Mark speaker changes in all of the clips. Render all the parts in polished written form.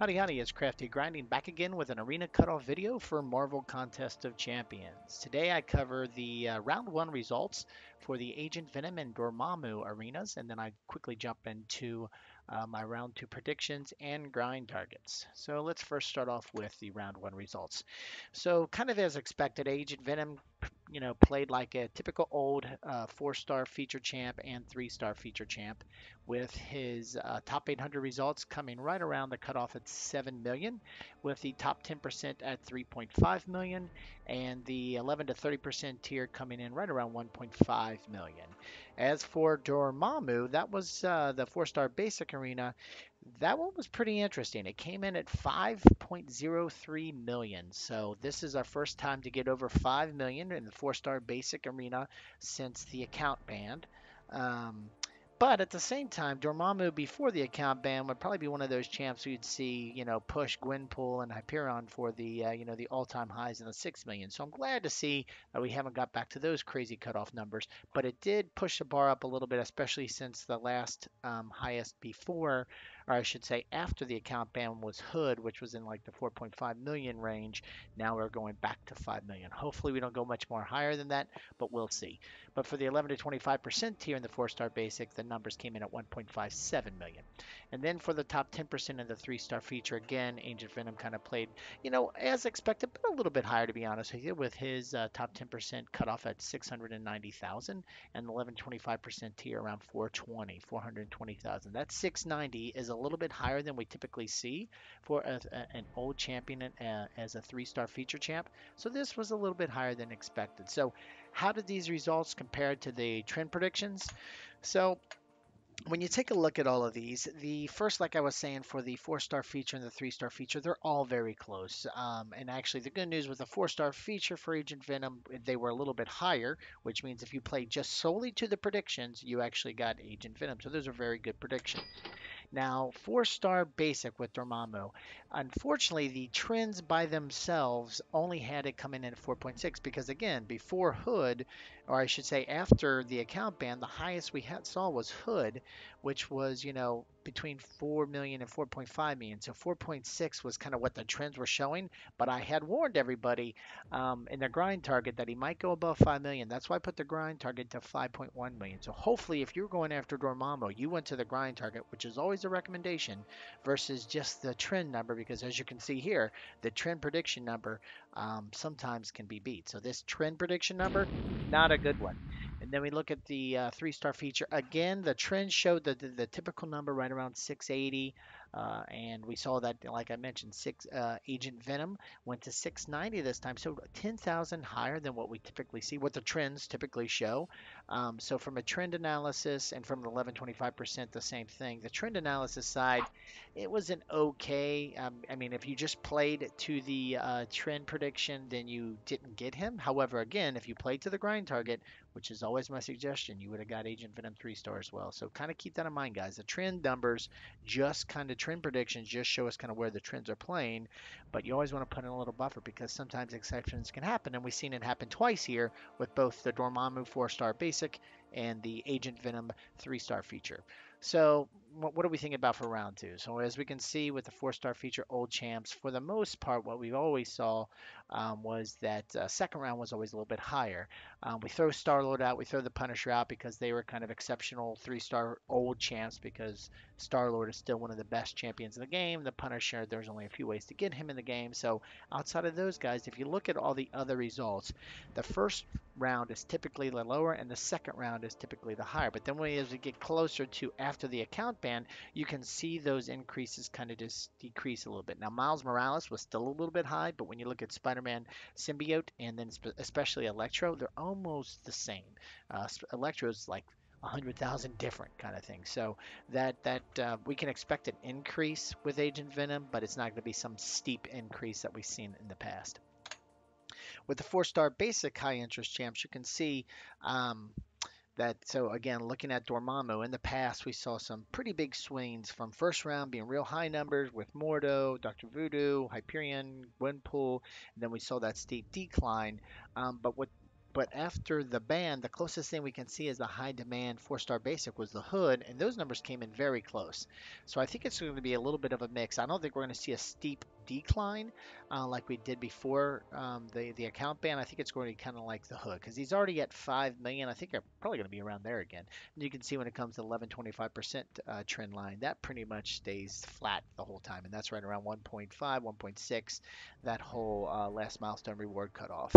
Speaker 1: Howdy howdy, it's Crafty Grinding back again with an arena cutoff video for Marvel Contest of Champions. Today I cover the round one results for the Agent Venom and Dormammu arenas, and then I quickly jump into my round two predictions and grind targets. So let's first start off with the round one results. So kind of as expected, Agent Venom played like a typical old four-star feature champ and three-star feature champ, with his top 800 results coming right around the cutoff at 7 million, with the top 10% at 3.5 million, and the 11 to 30% tier coming in right around 1.5 million. As for Dormammu, that was the four-star basic arena. That one was pretty interesting. It came in at 5.03 million. So this is our first time to get over 5 million in the four-star basic arena since the account ban. Um, but at the same time, Dormammu before the account ban would probably be one of those champs you'd see, push Gwenpool and Hyperion for the, the all-time highs in the 6 million. So I'm glad to see that we haven't got back to those crazy cutoff numbers, but it did push the bar up a little bit, especially since the last highest before, or I should say after the account ban, was Hood, which was in like the 4.5 million range. Now we're going back to 5 million. Hopefully we don't go much more higher than that, but we'll see. But for the 11 to 25% tier in the four-star basic, the numbers came in at 1.57 million. And then for the top 10% of the three-star feature, again, Agent Venom kind of played, as expected, but a little bit higher to be honest with you, with his top 10% cut off at 690,000 and the 11 to 25% tier around 420,000. That 690 is a little bit higher than we typically see for an old champion as a three-star feature champ. So this was a little bit higher than expected. So how did these results compare to the trend predictions? So when you take a look at all of these, the first, like I was saying, for the four-star feature and the three-star feature, they're all very close. And actually, the good news with the four-star feature for Agent Venom, they were a little bit higher, which means if you played just solely to the predictions, you actually got Agent Venom. So those are very good predictions. Now, four-star basic with Dormammu. Unfortunately, the trends by themselves only had it coming in at 4.6 because, again, before Hood, or I should say after the account ban, the highest we had saw was Hood, which was, between 4 million and 4.5 million. So 4.6 was kind of what the trends were showing. But I had warned everybody in the grind target that he might go above 5 million. That's why I put the grind target to 5.1 million. So hopefully, if you're going after Dormammu, you went to the grind target, which is always a recommendation, versus just the trend number, because as you can see here, the trend prediction number sometimes can be beat. So this trend prediction number, not a good one. And then we look at the three-star feature. Again, the trend showed the typical number right around 680. And we saw that, like I mentioned, Agent Venom went to 690 this time. So 10,000 higher than what we typically see, what the trends typically show. So from a trend analysis and from the 11.25%, the same thing. The trend analysis side, it was an okay. I mean, if you just played to the trend prediction, then you didn't get him. However, again, if you played to the grind target, which is always my suggestion, you would have got Agent Venom 3-star as well. So kind of keep that in mind, guys. The trend numbers, just kind of trend predictions, just show us kind of where the trends are playing. But you always want to put in a little buffer because sometimes exceptions can happen. And we've seen it happen twice here with both the Dormammu 4-star basic and the Agent Venom 3-star feature. So what are we thinking about for round two? So as we can see with the 4-star feature old champs, for the most part, what we always saw was that second round was always a little bit higher. We throw Star-Lord out, we throw the Punisher out because they were kind of exceptional 3-star old champs, because Star-Lord is still one of the best champions in the game. The Punisher, there's only a few ways to get him in the game. So outside of those guys, if you look at all the other results, the first round is typically the lower and the second round is typically the higher. But then as we get closer to after the account ban, you can see those increases kind of just decrease a little bit. Now, Miles Morales was still a little bit high, but when you look at Spider-Man Symbiote and then especially Electro, they're almost the same. Electro's like 100,000 different kind of thing. So that we can expect an increase with Agent Venom, but it's not going to be some steep increase that we've seen in the past. With the four-star basic high interest champs, you can see so again, looking at Dormammu, in the past we saw some pretty big swings from first round being real high numbers with Mordo, Dr. Voodoo, Hyperion, Gwenpool, and then we saw that steep decline. But what But after the ban, the closest thing we can see is the high demand four-star basic was the hood, and those numbers came in very close. So I think it's going to be a little bit of a mix. I don't think we're going to see a steep decline like we did before the account ban. I think it's going to be kind of like the hood because he's already at 5 million. I think they're probably going to be around there again. And you can see when it comes to 11.25% trend line, that pretty much stays flat the whole time, and that's right around 1.5, 1.6, that whole last milestone reward cutoff.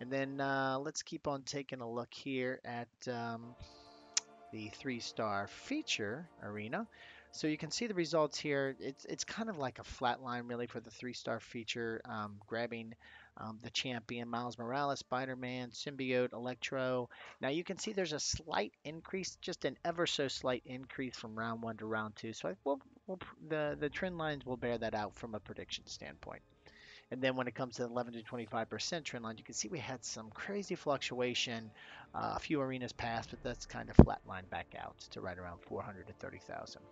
Speaker 1: And then let's keep on taking a look here at the three-star feature arena. So you can see the results here. It's kind of like a flat line really for the three-star feature, grabbing the champion Miles Morales, Spider-Man, Symbiote, Electro. Now you can see there's a slight increase, just an ever so slight increase from round one to round two. So the trend lines will bear that out from a prediction standpoint. And then when it comes to 11 to 25% trend line, you can see we had some crazy fluctuation. A few arenas passed, but that's kind of flatlined back out to right around 400 to 30,000.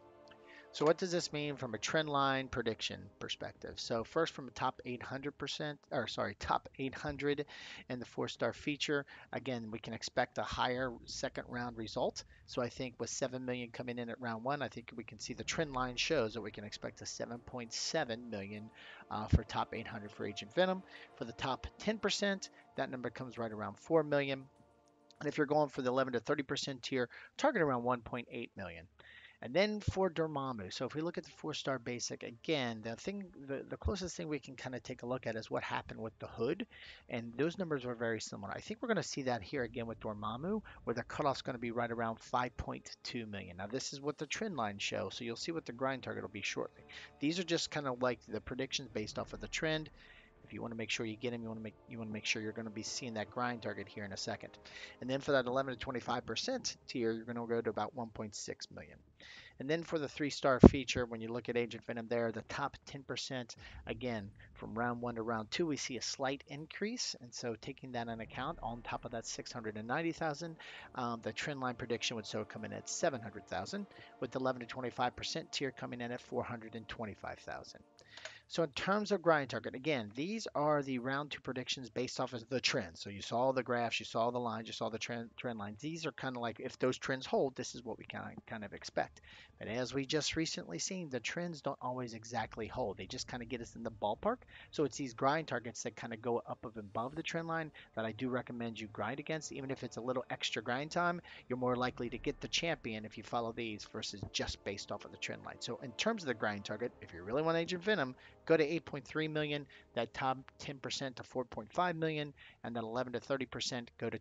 Speaker 1: So what does this mean from a trend line prediction perspective? So first from a top 800%, or sorry, top 800 and the four-star feature, again, we can expect a higher second round result. So I think with 7 million coming in at round one, I think we can see the trend line shows that we can expect a 7.7 million for top 800 for Agent Venom. For the top 10%, that number comes right around 4 million. And if you're going for the 11 to 30% tier, target around 1.8 million. And then for Dormammu, so if we look at the four-star basic again, the closest thing we can kind of take a look at is what happened with the hood, and those numbers were very similar. I think we're going to see that here again with Dormammu, where the cutoff's going to be right around 5.2 million. Now this is what the trend lines show, so you'll see what the grind target will be shortly. These are just kind of like the predictions based off of the trend. If you want to make sure you get him, you want to make sure you're going to be seeing that grind target here in a second. And then for that 11 to 25% tier, you're going to go to about 1.6 million. And then for the three-star feature, when you look at Agent Venom there, the top 10%, again, from round one to round two, we see a slight increase. And so taking that into account, on top of that 690,000, the trend line prediction would so come in at 700,000, with the 11 to 25% tier coming in at 425,000. So in terms of grind target, again, these are the round two predictions based off of the trend. So you saw the graphs, you saw the lines, you saw the trend lines. These are kind of like if those trends hold, this is what we kind of expect. But as we just recently seen, the trends don't always exactly hold. They just kind of get us in the ballpark. So it's these grind targets that kind of go up and above the trend line that I do recommend you grind against. Even if it's a little extra grind time, you're more likely to get the champion if you follow these versus just based off of the trend line. So in terms of the grind target, if you really want Agent Venom, go to 8.3 million, that top 10% to 4.5 million, and then 11 to 30% go to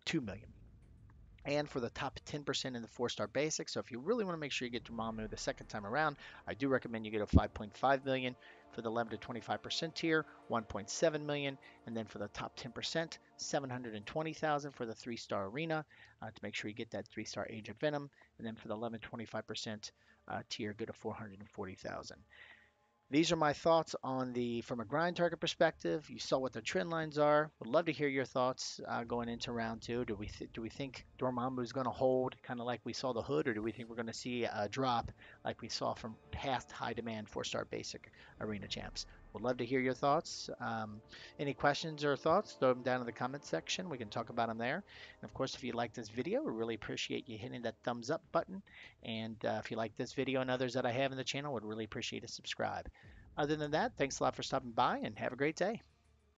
Speaker 1: 2 million. And for the top 10% in the four-star basic, so if you really want to make sure you get Dormammu the second time around, I do recommend you get a 5.5 million. For the 11 to 25% tier, 1.7 million, and then for the top 10%, 720,000 for the three-star arena to make sure you get that three-star Agent Venom, and then for the 11 to 25% tier, go to 440,000. These are my thoughts on the from a grind target perspective. You saw what the trend lines are. Would love to hear your thoughts going into round two. Do we think Dormammu is going to hold kind of like we saw the hood, or do we think we're going to see a drop like we saw from past high demand four-star basic arena champs? Would love to hear your thoughts. Any questions or thoughts, throw them down in the comment section. We can talk about them there. And of course, if you like this video, we really appreciate you hitting that thumbs up button. And if you like this video and others that I have in the channel, would really appreciate a subscribe. Other than that, thanks a lot for stopping by and have a great day.